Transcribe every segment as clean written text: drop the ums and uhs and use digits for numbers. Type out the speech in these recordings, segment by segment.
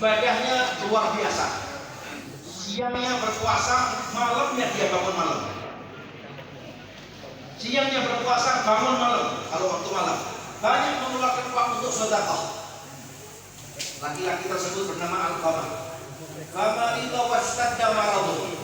ibadahnya luar biasa. Siangnya berpuasa, malamnya dia bangun malam. Siangnya berpuasa, bangun malam kalau waktu malam. Banyak mengeluarkan uang untuk sedekah. Laki-laki tersebut bernama Alqamah. Famarida washtadda maraduh.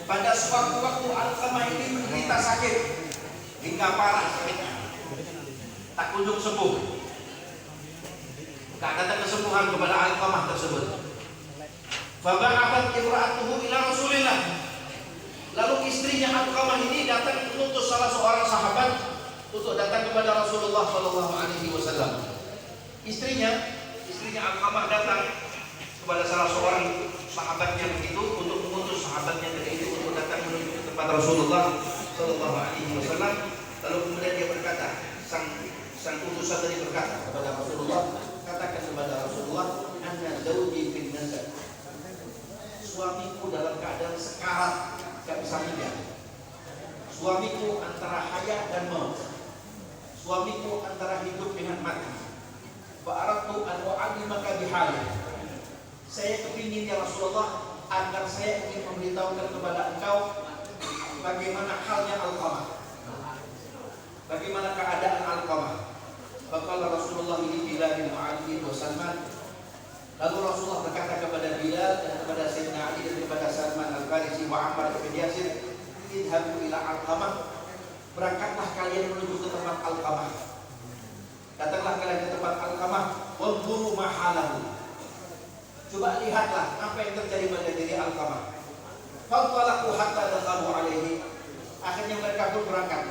Pada suatu waktu Alqamah ini menderita sakit hingga parah sakitnya, tak kunjung sembuh. Tak datang kesembuhan kepada Alqamah tersebut. Faba'athat imra'atuhu ila Rasulillah. Lalu istrinya Alqamah ini datang mengutus salah seorang sahabat untuk datang kepada Rasulullah sallallahu alaihi wasallam. Istrinya Alqamah datang kepada salah seorang sahabatnya begitu untuk mengutus sahabatnya tadi itu untuk datang menuju ke tempat Rasulullah sallallahu alaihi wasallam. Lalu kemudian dia berkata, sang utusan tadi berkata kepada Rasulullah, katakan kepada Rasulullah, anna zawji fil nazar. Suamiku dalam keadaan sekarat, tidak bisa minggir. Suamiku antara hayat dan maut. Suamiku antara hidup dengan mati. Fa'aradtu an u'allimaka bihali. Saya kepingin ya Rasulullah agar saya ingin memberitahukan kepada engkau bagaimana halnya Alqamah, bagaimana keadaan Alqamah. Faqala Rasulullah li Bilal bin Ali wa Salman. Lalu Rasulullah berkata kepada Bilal dan kepada Sayyidina Ali dan kepada Salman Al-Farisi wa Ammar bin Yasir, idhabu ila Alqamah. Berangkatlah kalian menuju ke tempat Alqamah. Datanglah kalian ke tempat Alqamah, wanzuru ma halahu. Coba lihatlah apa yang terjadi pada diri Alqamah. Fantalaqu hatta dakhalu alaihi. Akhirnya mereka pun berangkat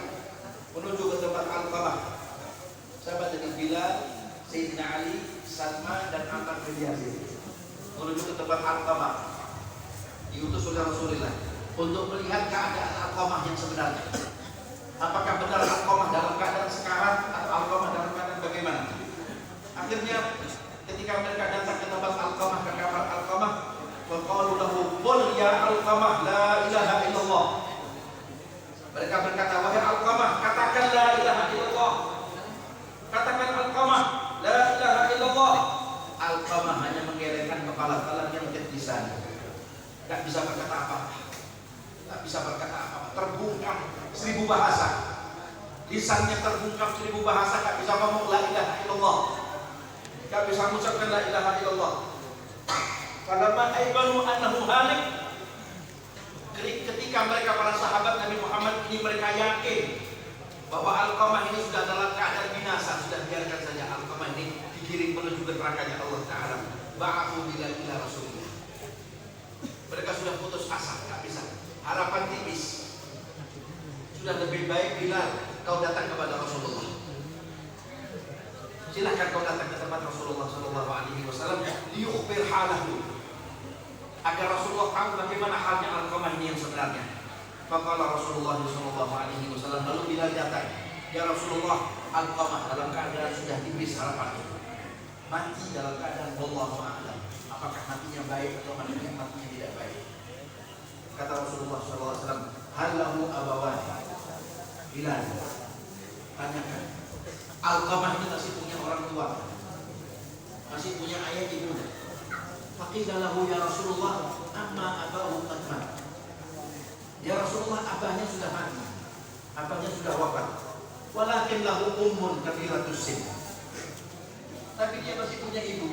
menuju ke tempat Alqamah. Sahabat dari Bilal, Sayyidina Ali, Salman dan Ammar bin Yasir menuju ke tempat Alqamah. Diutus oleh Rasulullah untuk melihat keadaan Alqamah yang sebenarnya. Apakah benar Alqamah dalam keadaan sekarat atau Alqamah dalam keadaan bagaimana? Akhirnya ketika mereka datang ke tempat Alqamah, ke kamar Alqamah, faqalu lahu qul ya Alqamah la ilaha illallah. Mereka berkata, wahai Alqamah, katakan la ilaha illallah. Katakan Alqamah la ilaha illallah. Alqamah hanya menggelengkan kepala, kalamnya menjadi lisan. Tidak bisa berkata apa-apa. Tidak bisa berkata apa-apa. Terbungkam 1000 bahasa. Lisannya terbungkam 1000 bahasa, tidak bisa ngomong la ilaha illallah. Tidak bisa mengucapkan la ilaha illallah. Falamma aybanu annahu halik. Ketika mereka para sahabat Nabi Muhammad ini mereka yakin bahwa Alqamah ini sudah dalam keadaan binasa, sudah biarkan saja Alqamah ini digiring menuju ke nerakanya Allah Ta'ala. Ba'athu Bilal ila Rasulullah. Mereka sudah putus asa, tidak bisa. Harapan tipis. Sudah lebih baik Bilal kau datang kepada Rasulullah. Silakan kau datang ke tempat Rasulullah sallallahu alaihi wasallam liyukhbir halahu. Agar Rasulullah tahu bagaimana halnya Alqamah ini yang sebenarnya. Faqala Rasulullah sallallahu alaihi wasallam, lalu Bilal datang, ya Rasulullah, Alqamah dalam keadaan sudah tipis harapannya. Mati dalam keadaan wallahu a'lam. Apakah matinya baik atau matinya tidak baik? Kata Rasulullah sallallahu alaihi wasallam, hal lahu abawan. Bilal, tanyakan, Alqamah ini masih punya orang tua, masih punya ayah ibu. Faqila lahu ya Rasulullah, amma abahu qad mat. Ya Rasulullah, abahnya sudah mati, abahnya sudah wafat. Walakin lahu ummun kabiratus sin. Tapi dia masih punya ibu.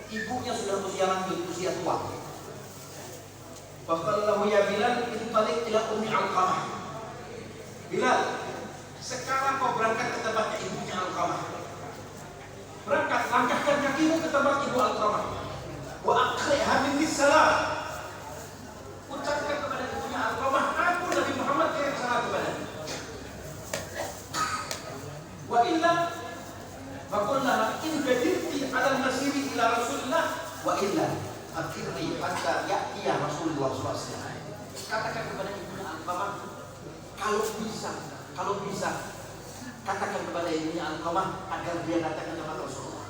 Ibunya sudah usia lanjut, usia tua. Faqala lahu ya Bilal, intaliq ila ummi Alqamah. Bilal, sekarang kau berangkat ke tempatnya ibunya Alqamah. Berangkat, langkahkan kakimu ke tempat ibu Alqamah. Wa aqri'ha minni salam. Ucapkan kepada ibunya Alqamah, aku Nabi Muhammad kirim salam kepadanya. Wa illa faqulna in qadirti 'ala al-masiri ila Rasulillah wa illa akhirni hatta ya'tiya Rasulullah sallallahu alaihi wasallam. Katakan kepada ibunya Alqamah, kalau bisa katakan kepada ibunya Alqamah agar dia datang ke tempat Rasulullah,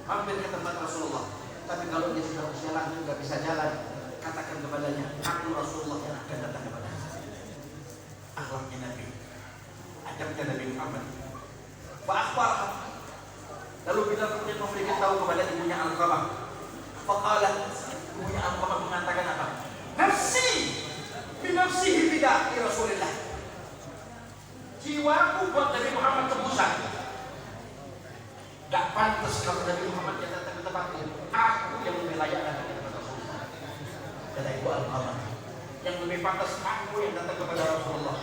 mampir ke tempat Rasulullah. Tapi kalau dia sudah usia lanjut tidak bisa jalan, katakan kepadanya, aku Rasulullah yang akan datang kepadanya. Akhlaknya Nabi, adabnya Nabi Muhammad. Wa akhbar, Lalu Bilal kemudian memberitahu kepada ibunya Alqamah. Faqalat, ibunya Alqamah mengatakan apa? Nafsi binafsihi bida'i Rasulillah. Jiwaku buat Nabi Muhammad tebusan. Gak pantas kalau Nabi Muhammad yang datang ke tempat ini. Aku yang lebih layak datang kepada Rasulullah. Kata ibu Alqamah, yang lebih pantas aku yang datang kepada Rasulullah.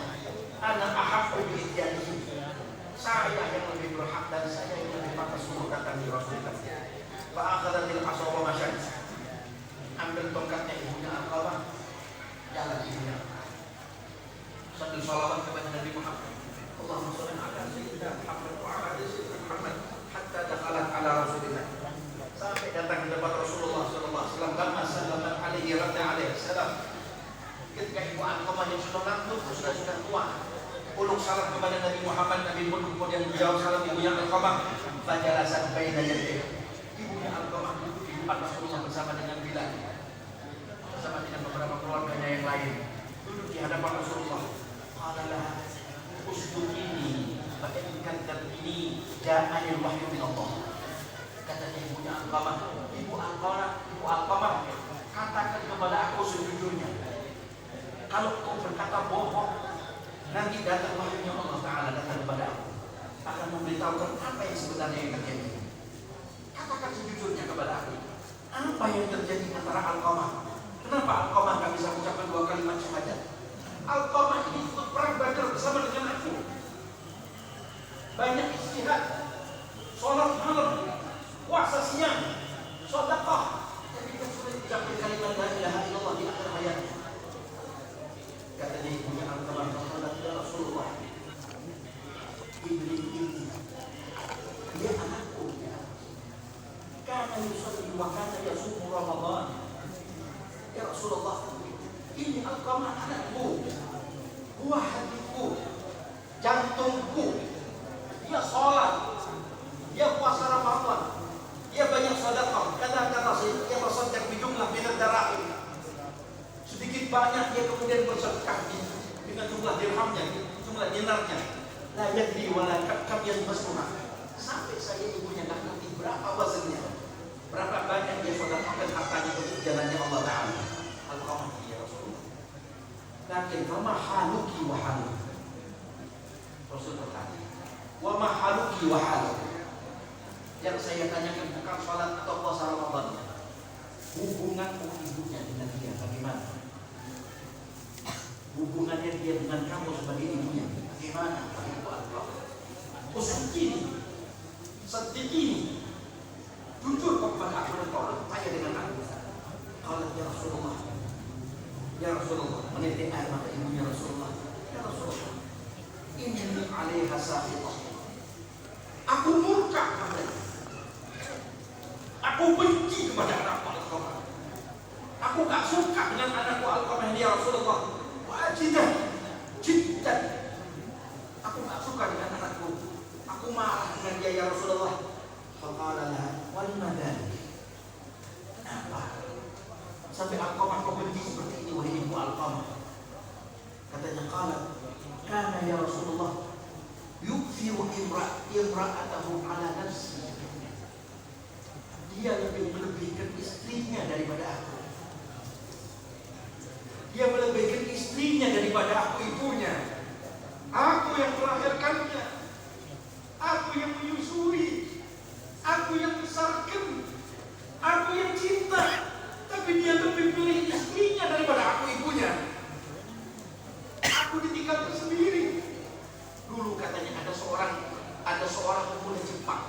Ana ahabbu bi idyanihi. Saya yang lebih berhak dan saya yang lebih pantas untuk datang di Rasulullah. Fa akhadhatil asa wa masyad. Ambil tongkatnya ibunya Alqamah, jalan ibunya. Sambil salawat kepada Nabi Muhammad. Allahumma shalli ala sayyidina Muhammad wa ala ali sayyidina Muhammad hatta dakhalat ala Rasulillah. Sampai datang ke depan Rasulullah sallallahu alaihi wasallam. Lamma sallama alaihi radda alaihi salam. Ketika ibu Alqamah yang sudah lanjut, sudah tua, uluk salam kepada Nabi Muhammad, Nabi pun kemudian menjawab salam ibunya Alqamah. Fajalasan baina yadayhi. Ibunya Alqamah duduk di depan Rasulullah bersama dengan Bilal, bersama dengan beberapa keluarganya yang lain, duduk di hadapan Rasulullah. Qalalah usdukini, bagaikan dan ini ja'anil wahyu min Allah. Katanya ibunya Alqamah, ibu Alqamah, katakan kepada aku sejujurnya. Kalau kau berkata bohong, nanti datang wahyunya Allah Ta'ala datang kepada aku, akan memberitahukan apa yang sebenarnya yang terjadi. Katakan sejujurnya kepada aku, apa yang terjadi antara Alqamah? Kenapa Alqamah gak bisa mengucapkan 2 kalimat syahadat? Alqamah ini ikut perang Badar bersama dengan aku, banyak istihad, sholat malam, puasa siang, sedekah, tapi kan sulit mengucapkan kalimat la ilaha illallah di akhir hayatnya. Katanya ibunya Alqamah, ya Rasulullah, ibni ini, dia anakku, karena yusalli wa kana yasumu Ramadan. Ya Rasulullah, ini Alqamah anakku, buah hatiku, jantungku. Dia sholat, dia puasa Ramadan, dia banyak sedekah. Kadang-kadang dia bersedekah bijumlah minat darah. Sedikit banyak dia kemudian bersedekah dengan jumlah dirhamnya, jumlah dinarnya. La yadri wala kam yasmasuha. Sampai saya ibunya tak ngerti berapa wazannya, berapa banyak dia sedekahkan hartanya untuk jalannya Allah Ta'ala. Alqamah ya Rasulullah. Lakin fama haluki wa haluki. Rasul bertanya, wa ma haluki wa haluki. Yang saya tanyakan bukan salat atau puasa Ramadan, hubungan ibunya dengan dia bagaimana? Hubungannya dia dengan kamu sebagai ibunya bagaimana? Ibu Alqamah, usaha sedikit jujur kepada aku dan kau percaya dengan aku. Kalau ya Rasulullah, menitik air mata ibunya Rasulullah. Ya Rasulullah, inni alaiha safitah. Aku murka kepadanya. Aku benci kepada anakku Alqamah. Aku gak suka dengan anakku Alqamah ya Rasulullah. Wajidah jiddan. Aku gak suka dengan anakku. Aku marah dengan dia ya Rasulullah. Faqala laha wal madani. Apa? Sampai Alqamah kau benci seperti ini wahai ibu Alqamah. Katanya qala kana ya Rasulullah yukfiru imra'atahu ala nafsi. Dia lebih melebihkan istrinya daripada aku. Dia melebihkan istrinya daripada aku ibunya. Aku yang melahirkannya, aku yang menyusui, aku yang besarkan, aku yang cinta. Tapi dia lebih pilih istrinya daripada aku ibunya. Aku ditinggalkan sendiri. Dulu katanya ada seorang pemuda Jepang.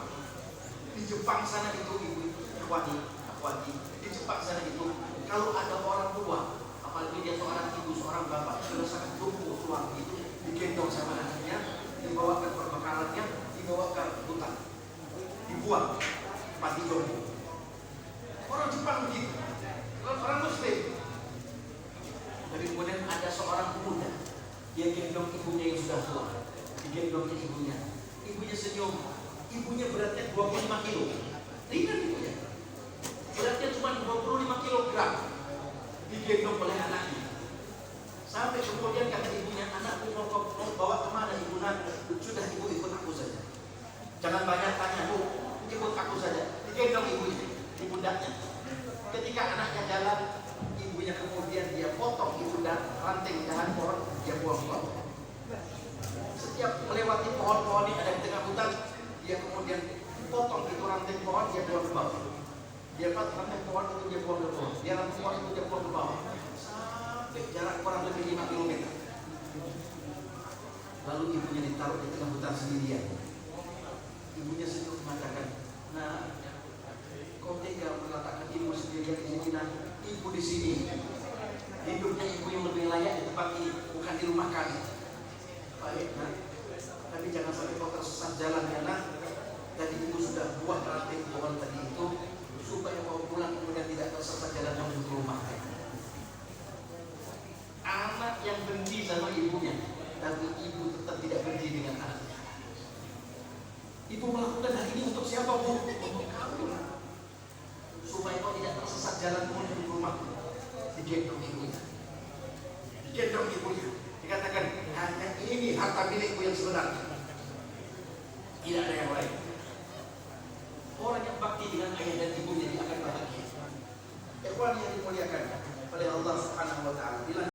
Di Jepang sana itu ibu akhwati. Di Jepang sana itu kalau ada orang tua, apalagi dia seorang ibu, seorang bapak sudah sangat tumbuh keluarga itu, digendong sama anaknya, dibawa ke perbekalannya, dibawa ke hutan, dibuang mati jompo. Orang Jepang begitu. Orang Muslim. Tapi kemudian ada seorang pemuda, dia gendong ibunya yang sudah tua, digendongnya ibunya. Ibunya senyum. Ibunya beratnya 25 kilo. Ringan ibunya. Beratnya cuma 25 kilogram. Digendong oleh anaknya. Sampai kemudian kata ibunya, anakku mau bawa kemana ibu nak? Sudah ibu ikut aku saja. Jangan banyak tanya, bu. Ikut digendong ibunya di pundaknya. Ketika anaknya jalan, ibunya kemudian dia potong itu dan ranting dahan pohon, dia buang-buang. Setiap melewati pohon-pohon yang ada di tengah hutan, dia kemudian potong itu ranting pohon, dia buang ke bawah. Dia ranting pohon itu dia buang ke bawah. Dia ranting pohon itu dia buang ke bawah. Sampai jarak kurang lebih 5 km. Lalu ibunya ditaruh di tengah hutan sendirian. Ibunya sendiri mengatakan, nah, kau tega mengatakan ibu sendirian di sini, nah, ibu di sini. Hidupnya ibu yang lebih layak di tempat ini, bukan di rumah kami. Baik, nah, tapi jangan sampai kau tersesat jalan ya, nah. Tadi ibu sudah buang ranting pohon tadi itu supaya kau pulang kemudian tidak tersesat jalan menuju ke rumah. Anak yang benci sama ibunya, tapi ibu tetap tidak benci dengan anaknya. Ibu melakukan hal ini untuk siapa, Bu? Untuk kamu, supaya kau tidak tersesat jalan menuju ke rumah. Digendong ibunya, digendong ibunya. Dikatakan hanya ini harta milikku yang sebenarnya, tidak ada yang lain. Orang yang bakti dengan ayah dan